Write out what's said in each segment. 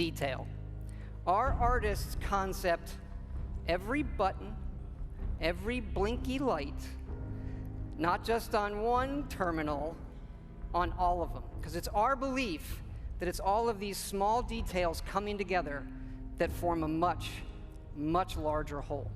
detail. Our artists concept every button, every blinky light, not just on one terminal, on all of them. Because it's our belief that it's all of these small details coming together that form a much, much larger whole.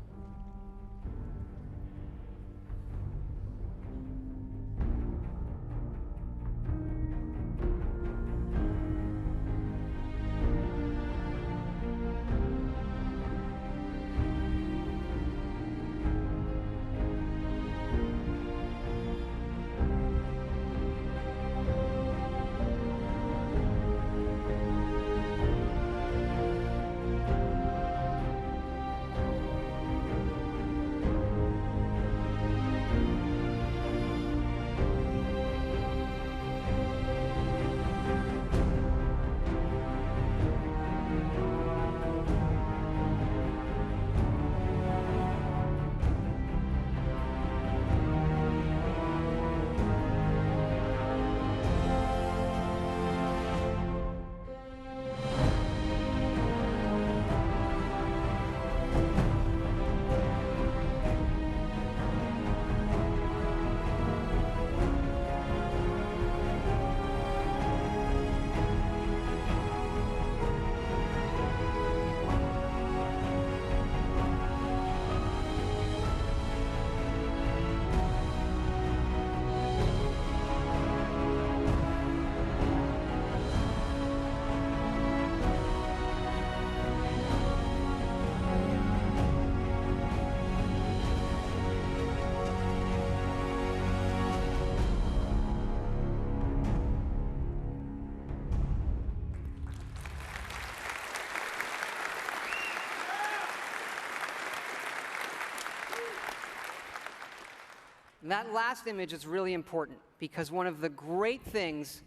And that last image is really important because one of the great things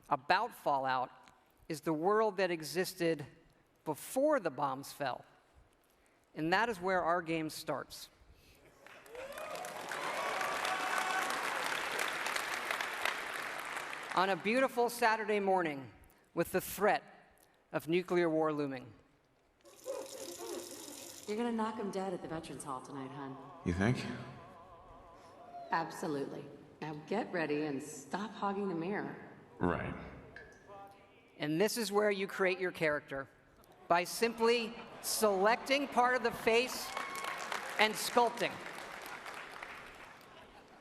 about Fallout is the world that existed before the bombs fell. And that is where our game starts. On a beautiful Saturday morning with the threat of nuclear war looming. You're gonna knock him dead at the Veterans Hall tonight, hon. You think? Absolutely. Now get ready and stop hogging the mirror. Right. And this is where you create your character, by simply selecting part of the face and sculpting.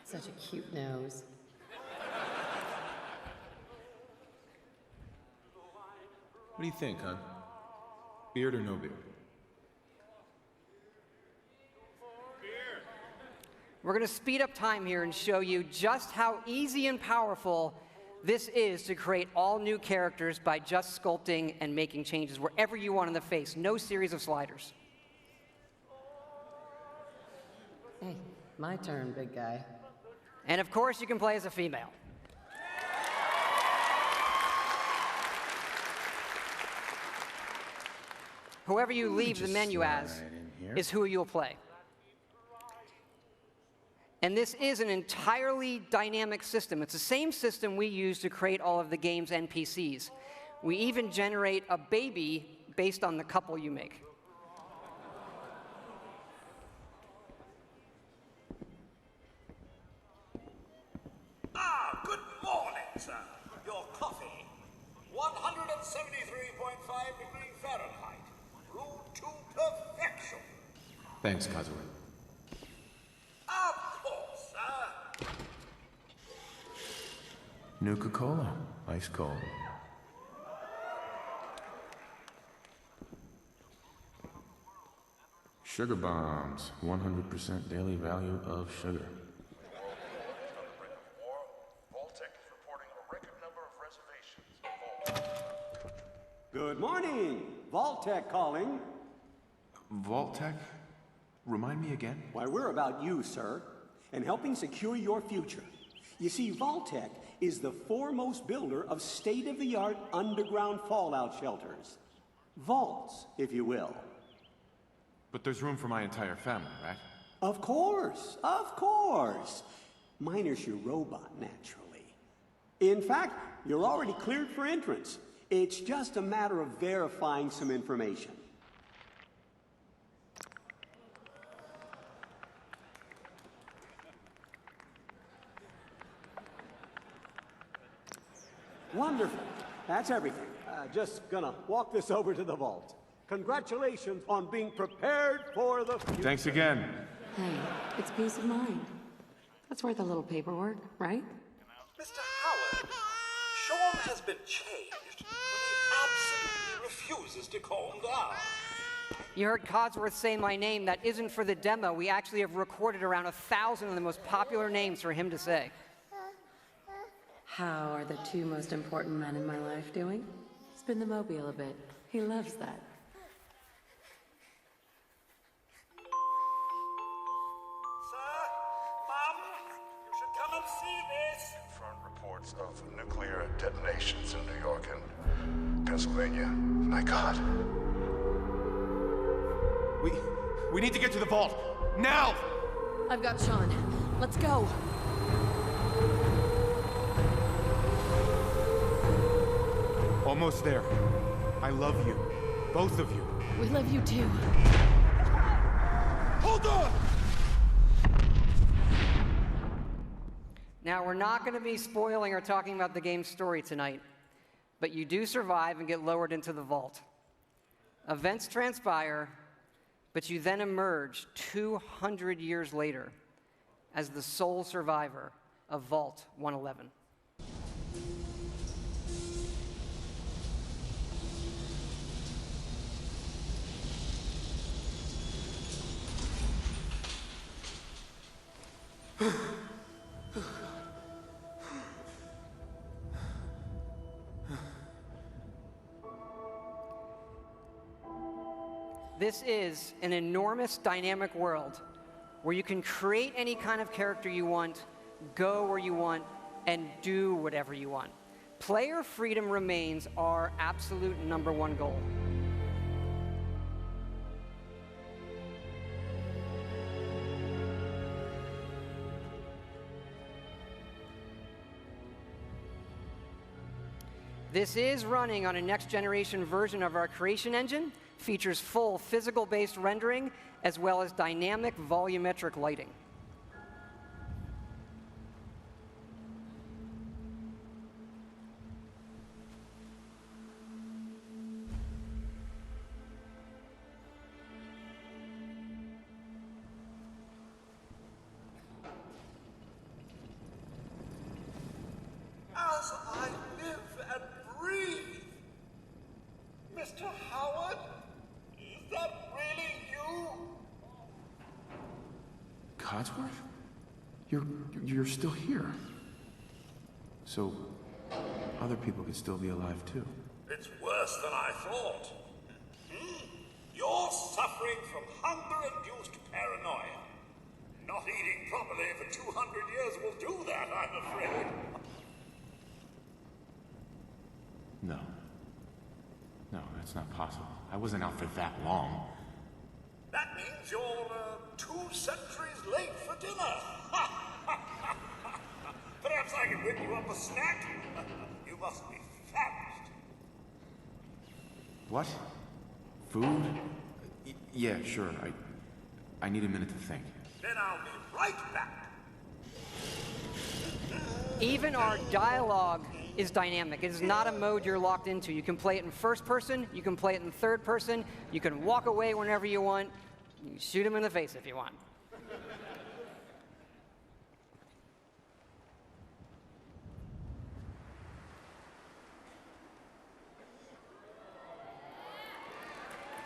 Such a cute nose. What do you think, hon? Beard or no beard? We're going to speed up time here and show you just how easy and powerful this is to create all new characters by just sculpting and making changes wherever you want in the face. No series of sliders. Hey, my turn, big guy. And of course, you can play as a female. Whoever you leave the menu as is who you'll play. And this is an entirely dynamic system. It's the same system we use to create all of the game's NPCs. We even generate a baby based on the couple you make. Ah, good morning, sir. Your coffee, 173.5 degrees Fahrenheit, brewed to perfection. Thanks, Kazuma. Of course, sir. Nuka-Cola, ice cold. Sugar bombs, 100% daily value of sugar. Good morning. Vault-Tec calling. Vault-Tec? Remind me again? Why, we're about you, sir, and helping secure your future. You see, Vault-Tec is the foremost builder of state-of-the-art underground fallout shelters. Vaults, if you will. But there's room for my entire family, right? Of course, of course. Minus your robot, naturally. In fact, you're already cleared for entrance. It's just a matter of verifying some information. Wonderful. That's everything. Just gonna walk this over to the vault. Congratulations on being prepared for the future. Thanks again. Hey, it's peace of mind. That's worth a little paperwork, right? Mr. Howard, Sean has been changed, but he absolutely refuses to calm down. You heard Codsworth say my name. That isn't for the demo. We actually have recorded around 1,000 of the most popular names for him to say. How are the two most important men in my life doing? Spin the mobile a bit. He loves that. Sir, Mom, you should come and see this. Confirmed reports of nuclear detonations in New York and Pennsylvania. My God. We need to get to the vault. Now! I've got Sean. Let's go. Almost there. I love you. Both of you. We love you too. Hold on! Now, we're not going to be spoiling or talking about the game's story tonight, but you do survive and get lowered into the vault. Events transpire, but you then emerge 200 years later as the sole survivor of Vault 111. This is an enormous dynamic world where you can create any kind of character you want, go where you want, and do whatever you want. Player freedom remains our absolute #1 goal. This is running on a next-generation version of our creation engine, features full physical-based rendering, as well as dynamic volumetric lighting. As I live and breathe. Mr. Howard, is that really you? Codsworth? You're still here. So, other people could still be alive too. It's worse than I thought. You're suffering from hunger-induced paranoia. Not eating properly for 200 years will do that, I'm afraid. No, that's not possible. I wasn't out for that long. That means you're 2 centuries late for dinner. Perhaps I can whip you up a snack. You must be famished. What? Food? Yeah, sure. I need a minute to think. Then I'll be right back. Even our dialogue is dynamic. It is not a mode you're locked into. You can play it in first person, you can play it in third person, you can walk away whenever you want, you can shoot him in the face if you want.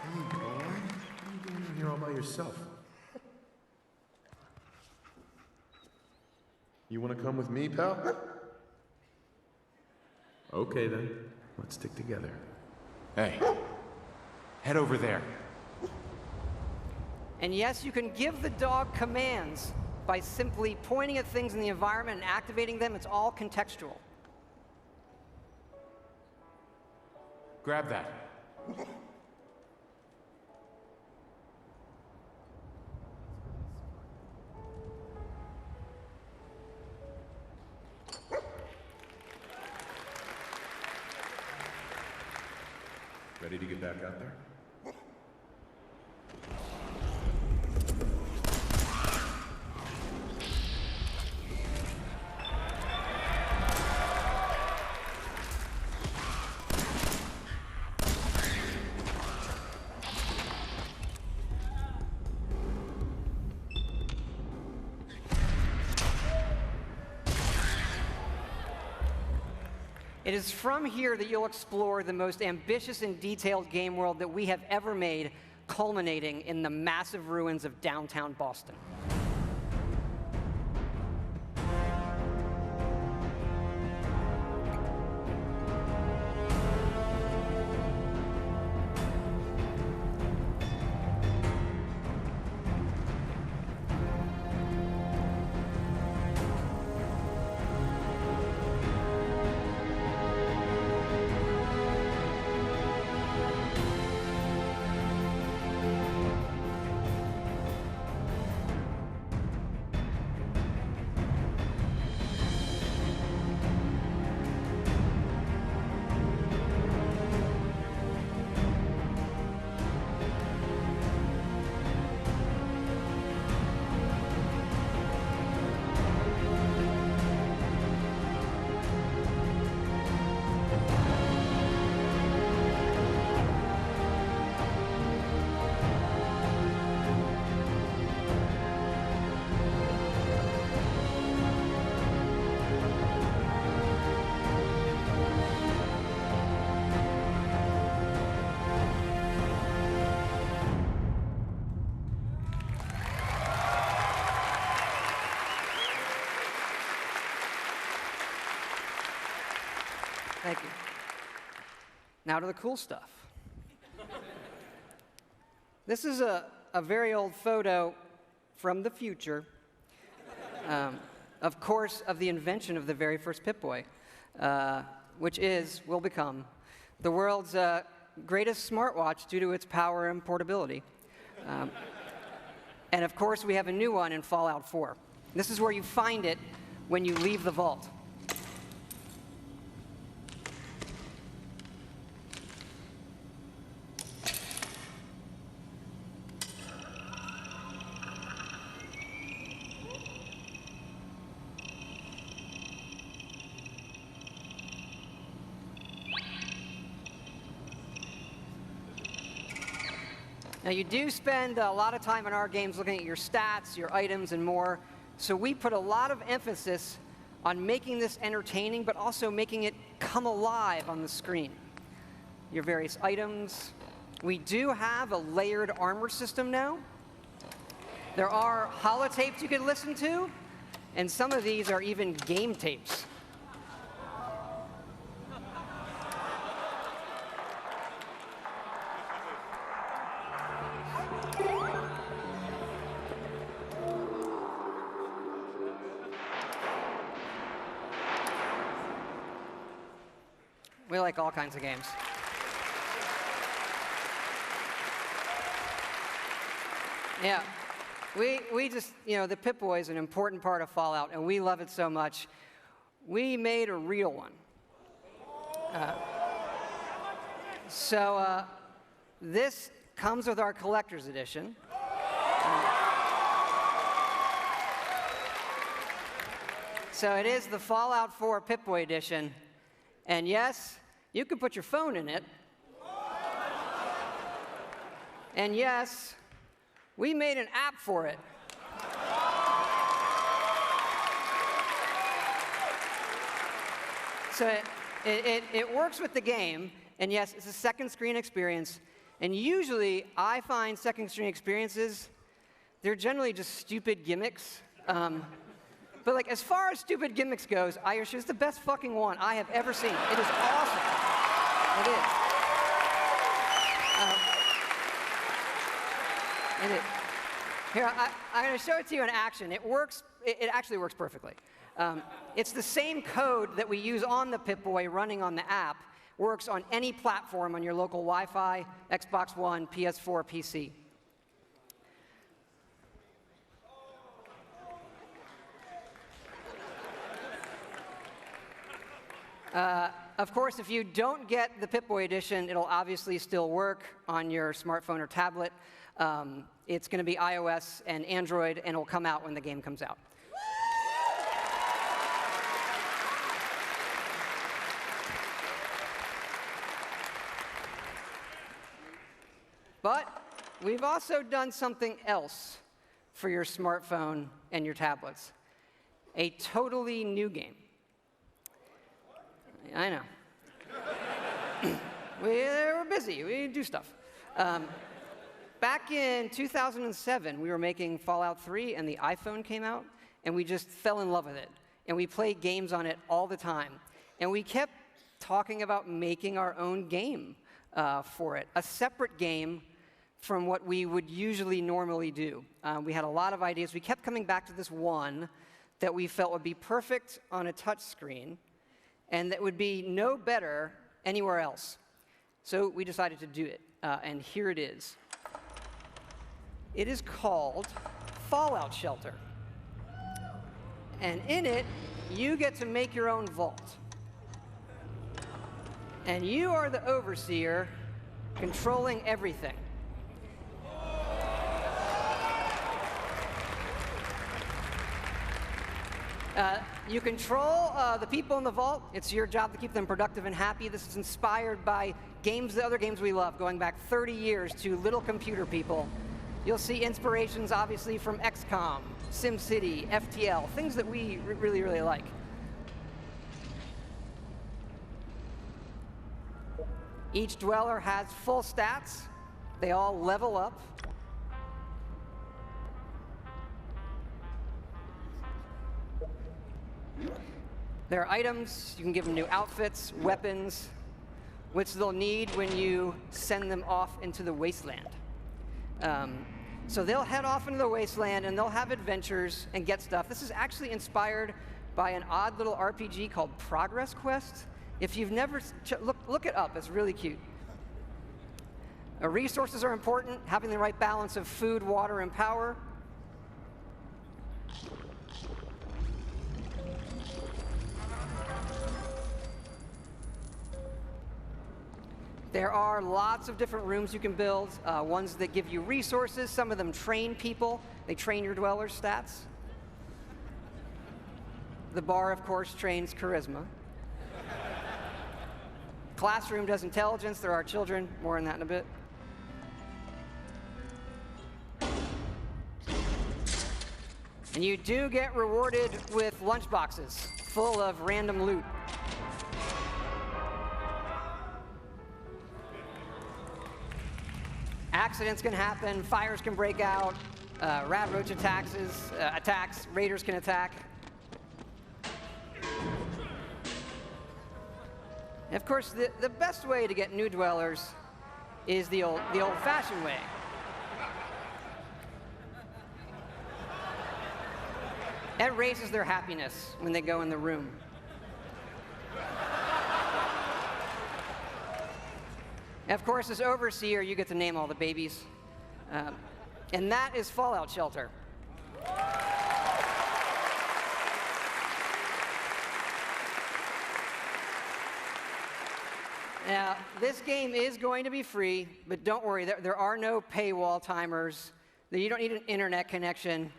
Hey, boy. What are you doing in here all by yourself? You want to come with me, pal? Okay, then. Let's stick together. Hey, head over there. And yes, you can give the dog commands by simply pointing at things in the environment and activating them. It's all contextual. Grab that. Ready to get back out there? It is from here that you'll explore the most ambitious and detailed game world that we have ever made, culminating in the massive ruins of downtown Boston. Thank you. Now to the cool stuff. This is a very old photo from the future, of course, of the invention of the very first Pip-Boy, which will become the world's greatest smartwatch due to its power and portability. And of course, we have a new one in Fallout 4. This is where you find it when you leave the vault. Now, you do spend a lot of time in our games looking at your stats, your items, and more, so we put a lot of emphasis on making this entertaining, but also making it come alive on the screen. Your various items. We do have a layered armor system now. There are holotapes you can listen to, and some of these are even game tapes. We like all kinds of games. Yeah, we just, the Pip-Boy is an important part of Fallout, and we love it so much. We made a real one. So this comes with our collector's edition. So it is the Fallout 4 Pip-Boy edition. And yes, you can put your phone in it. And yes, we made an app for it. So it works with the game, and yes, it's a second screen experience. And usually, I find second screen experiences, they're generally just stupid gimmicks. But like, as far as stupid gimmicks goes, I assure it's the best fucking one I have ever seen. It is awesome. It is. It is. Here, I'm going to show it to you in action. It works. It actually works perfectly. It's the same code that we use on the Pip-Boy running on the app. Works on any platform on your local Wi-Fi, Xbox One, PS4, PC. Of course, if you don't get the Pip-Boy edition, it'll obviously still work on your smartphone or tablet. It's going to be iOS and Android, and it'll come out when the game comes out. But we've also done something else for your smartphone and your tablets. A totally new game. I know. We're busy. We do stuff. Back in 2007, we were making Fallout 3, and the iPhone came out, and we just fell in love with it. And we played games on it all the time. And we kept talking about making our own game for it, a separate game from what we would usually normally do. We had a lot of ideas. We kept coming back to this one that we felt would be perfect on a touch screen and that would be no better anywhere else. So we decided to do it, and here it is. It is called Fallout Shelter. And in it, you get to make your own vault. And you are the overseer controlling everything. You control the people in the vault. It's your job to keep them productive and happy. This is inspired by games, the other games we love, going back 30 years to Little Computer People. You'll see inspirations, obviously, from XCOM, SimCity, FTL, things that we really, really like. Each dweller has full stats. They all level up. There are items. You can give them new outfits, weapons, which they'll need when you send them off into the wasteland. So they'll head off into the wasteland, and they'll have adventures and get stuff. This is actually inspired by an odd little RPG called Progress Quest. If you've never, look it up. It's really cute. Resources are important, having the right balance of food, water, and power. There are lots of different rooms you can build, ones that give you resources. Some of them train people. They train your dwellers' stats. The bar, of course, trains charisma. Classroom does intelligence. There are children. More on that in a bit. And you do get rewarded with lunchboxes full of random loot. Accidents can happen, fires can break out, rat roach attacks, raiders can attack. And of course, the best way to get new dwellers is the old-fashioned way. It raises their happiness when they go in the room. And of course, as overseer, you get to name all the babies. And that is Fallout Shelter. Now, this game is going to be free, but don't worry, there are no paywall timers. You don't need an internet connection.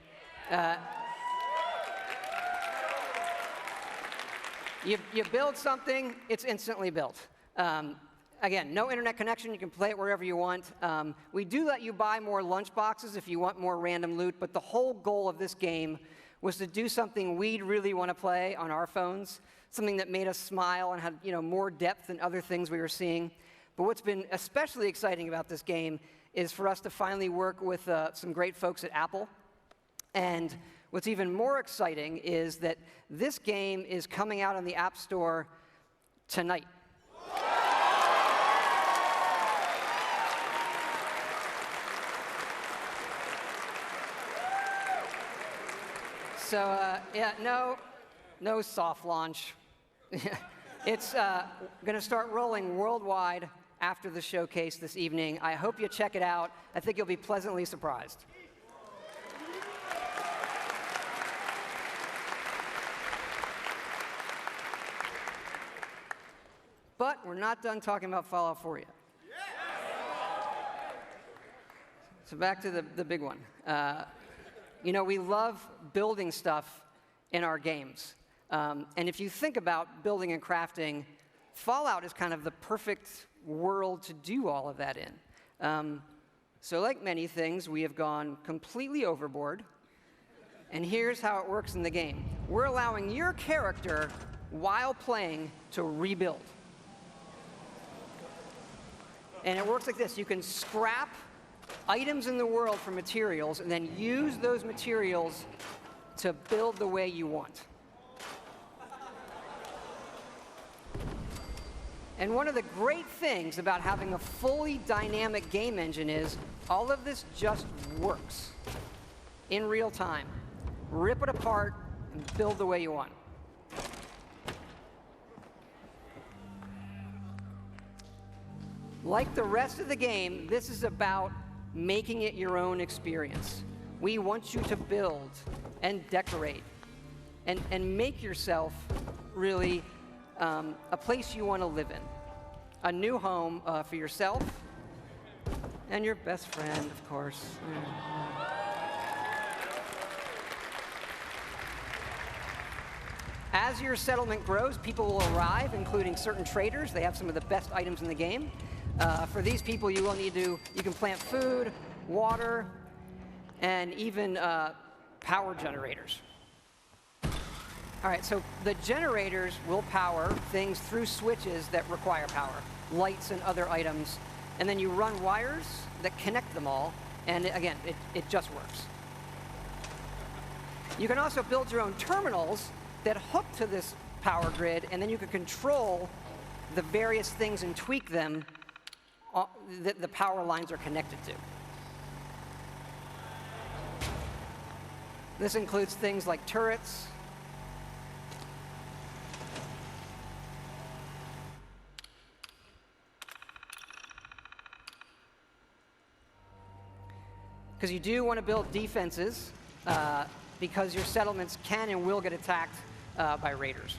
You build something, it's instantly built. Again, no internet connection. You can play it wherever you want. We do let you buy more lunchboxes if you want more random loot, but the whole goal of this game was to do something we'd really want to play on our phones, something that made us smile and had more depth than other things we were seeing. But what's been especially exciting about this game is for us to finally work with some great folks at Apple. And what's even more exciting is that this game is coming out on the App Store tonight. So, yeah, no soft launch. It's going to start rolling worldwide after the showcase this evening. I hope you check it out. I think you'll be pleasantly surprised. But we're not done talking about Fallout 4 yet. So back to the big one. You know, we love building stuff in our games. And if you think about building and crafting, Fallout is kind of the perfect world to do all of that in. So like many things, we have gone completely overboard. And here's how it works in the game. We're allowing your character, while playing, to rebuild. And it works like this. You can scrap items in the world for materials and then use those materials to build the way you want. And one of the great things about having a fully dynamic game engine is all of this just works in real time. Rip it apart and build the way you want. Like the rest of the game, this is about making it your own experience. We want you to build and decorate and make yourself really a place you want to live in. A new home for yourself and your best friend, of course. As your settlement grows, people will arrive, including certain traders. They have some of the best items in the game. For these people, you can plant food, water, and even power generators. All right, so the generators will power things through switches that require power, lights and other items, and then you run wires that connect them all, and again, it just works. You can also build your own terminals that hook to this power grid, and then you can control the various things and tweak them that the power lines are connected to. This includes things like turrets, because you do want to build defenses because your settlements can and will get attacked by raiders.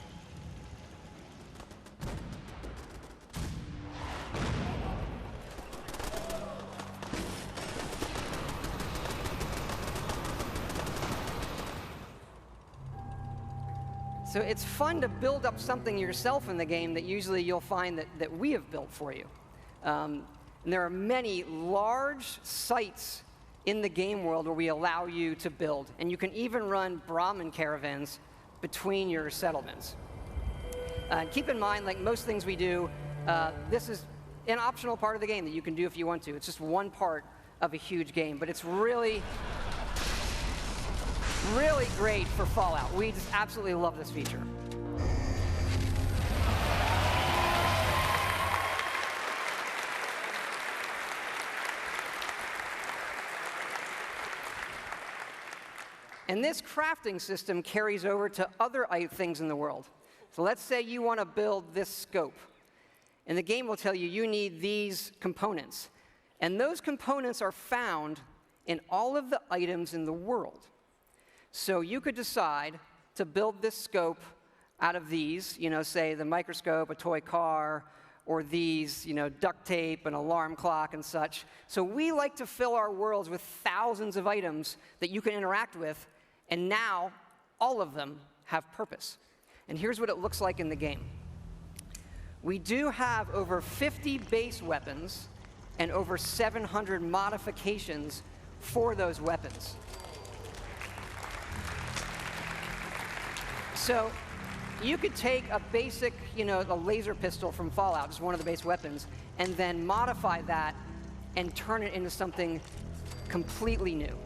So it's fun to build up something yourself in the game that usually you'll find that we have built for you. And there are many large sites in the game world where we allow you to build. And you can even run Brahmin caravans between your settlements. Keep in mind, like most things we do, this is an optional part of the game that you can do if you want to. It's just one part of a huge game, but it's really great for Fallout. We just absolutely love this feature. And this crafting system carries over to other things in the world. So let's say you want to build this scope. And the game will tell you you need these components. And those components are found in all of the items in the world. So you could decide to build this scope out of these, say the microscope, a toy car, or these, duct tape, an alarm clock, and such. So we like to fill our worlds with thousands of items that you can interact with, and now all of them have purpose. And here's what it looks like in the game. We do have over 50 base weapons and over 700 modifications for those weapons. So you could take a basic, the laser pistol from Fallout, just one of the base weapons, and then modify that and turn it into something completely new.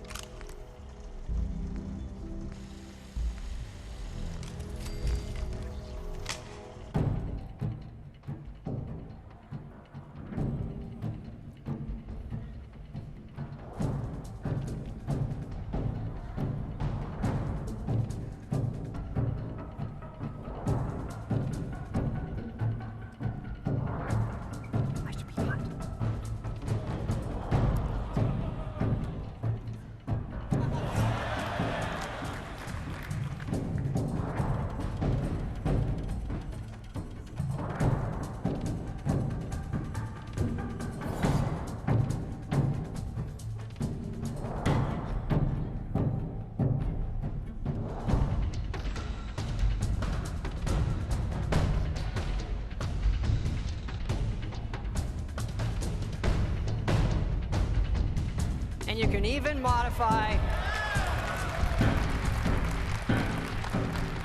you can even modify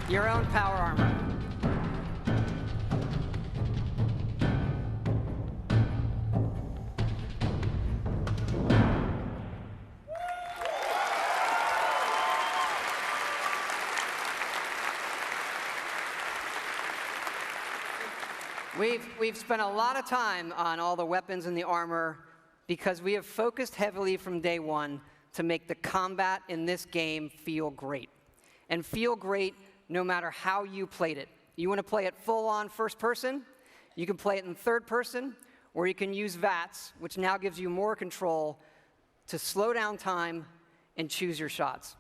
your own power armor. We've spent a lot of time on all the weapons and the armor because we have focused heavily from day one to make the combat in this game feel great. And feel great no matter how you played it. You want to play it full-on first person, you can play it in third person, or you can use VATS, which now gives you more control to slow down time and choose your shots.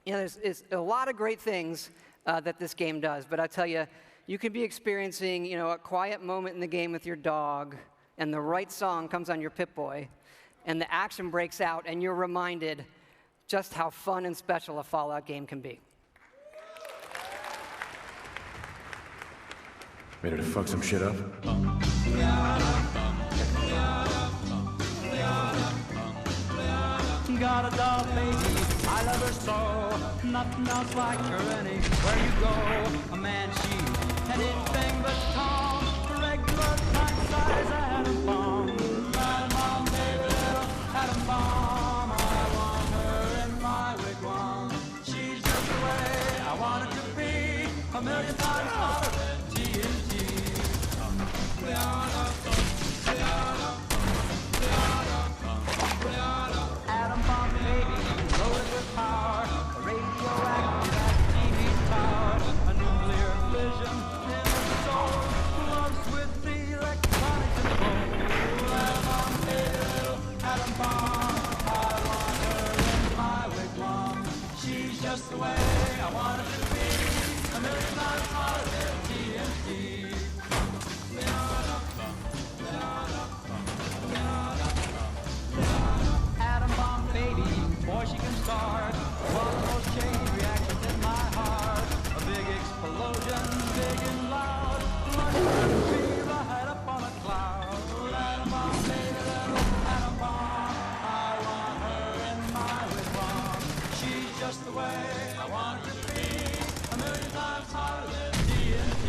You know, there's a lot of great things that this game does, but I tell you, you could be experiencing, a quiet moment in the game with your dog, and the right song comes on your Pip-Boy, and the action breaks out, and you're reminded just how fun and special a Fallout game can be. Ready to fuck some shit up? Got a doll, baby, I love her so. Nothing else like her anywhere you go. A man, she anything but calm. Regular pint-size atom bomb. Atom bomb, baby, little atom bomb. I want her in my wigwam. She's just the way I want her to be. A million times hotter than TNT. Atom bomb, baby, loaded with power. A radioactive TV tower. A nuclear fission in her soul. Loves with the electronic control. Atom bomb, baby, little atom bomb. I want her in my wigwam. She's just the way I want her to be. A million times hotter than TNT. Atom bomb, baby, boy, she can start one of those chain reactions in my heart. A big explosion, big and loud, like a tree right up on a cloud. Atom bomb, baby, little atom bomb. I want her in my wigwam. She's just the way I want her to be. A million times hotter than TNT.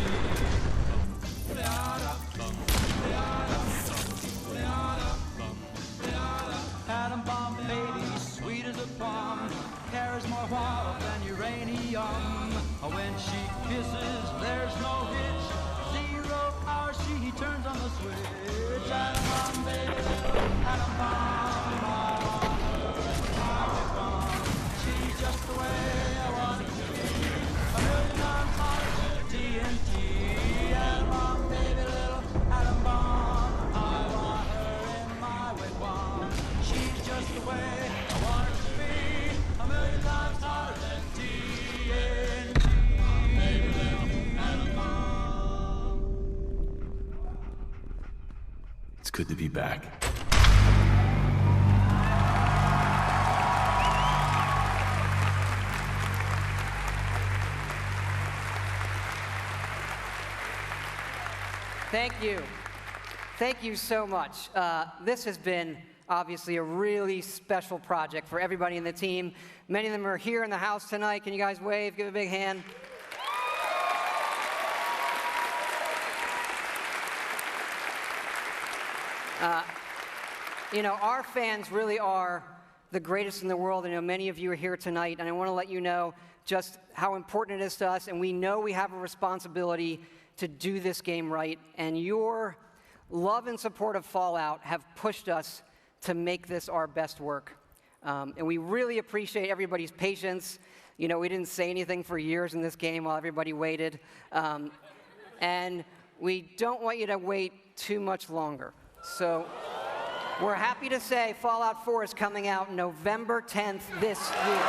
Atom bomb, baby, sweet as a plum, carries more water than uranium. When she kisses, there's no hitch. 0 hour, she turns on the switch. Atom bomb, baby, atom bomb. I want her in my wigwam. She's just the way I want her to be. A million times hotter than TNT. Atom bomb, baby, little atom bomb. I want her in my wigwam. She's just the way I want her to be. A million times hotter than TNT. Baby, little atom bomb. It's good to be back. Thank you. Thank you so much. This has been obviously a really special project for everybody in the team. Many of them are here in the house tonight. Can you guys wave? Give a big hand. Our fans really are the greatest in the world. I know many of you are here tonight, and I want to let you know just how important it is to us, and we know we have a responsibility to do this game right, and your love and support of Fallout have pushed us to make this our best work. And we really appreciate everybody's patience. We didn't say anything for years in this game while everybody waited. And we don't want you to wait too much longer. So we're happy to say Fallout 4 is coming out November 10th this year.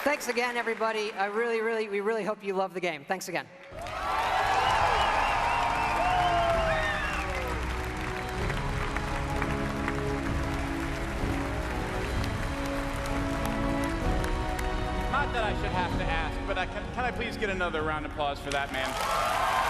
Thanks again, everybody. We really hope you love the game. Thanks again. Not that I should have to ask, but can I please get another round of applause for that man?